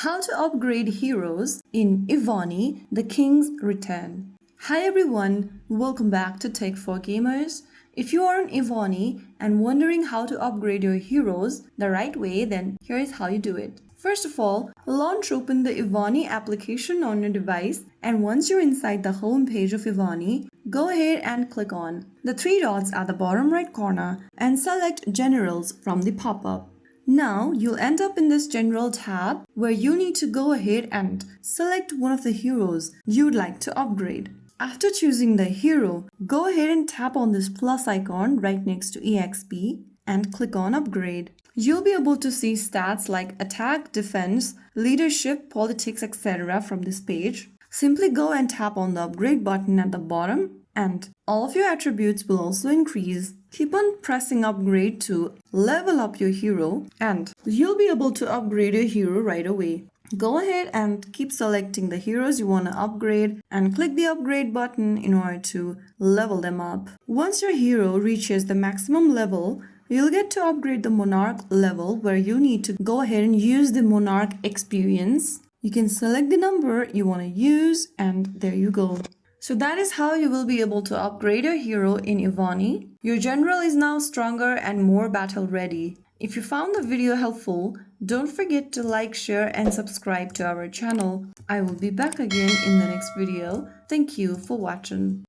How to upgrade heroes in Evony, the King's Return. Hi everyone, welcome back to Tech for Gamers. If you are on Evony and wondering how to upgrade your heroes the right way, then here is how you do it. First of all, launch open the Evony application on your device, and once you're inside the home page of Evony, go ahead and click on the three dots at the bottom right corner and select Generals from the pop-up. Now you'll end up in this General tab where you need to go ahead and select one of the heroes you'd like to upgrade. After choosing the hero, go ahead and tap on this plus icon right next to EXP and click on Upgrade. You'll be able to see stats like attack, defense, leadership, politics, etc. from this page. Simply go and tap on the upgrade button at the bottom and all of your attributes will also increase. Keep on pressing upgrade to level up your hero and you'll be able to upgrade your hero right away. Go ahead and keep selecting the heroes you want to upgrade and click the upgrade button in order to level them up. Once your hero reaches the maximum level, you'll get to upgrade the Monarch level where you need to go ahead and use the Monarch experience. You can select the number you want to use and there you go. So that is how you will be able to upgrade your hero in Evony. Your general is now stronger and more battle ready. If you found the video helpful, don't forget to like, share and subscribe to our channel. I will be back again in the next video. Thank you for watching.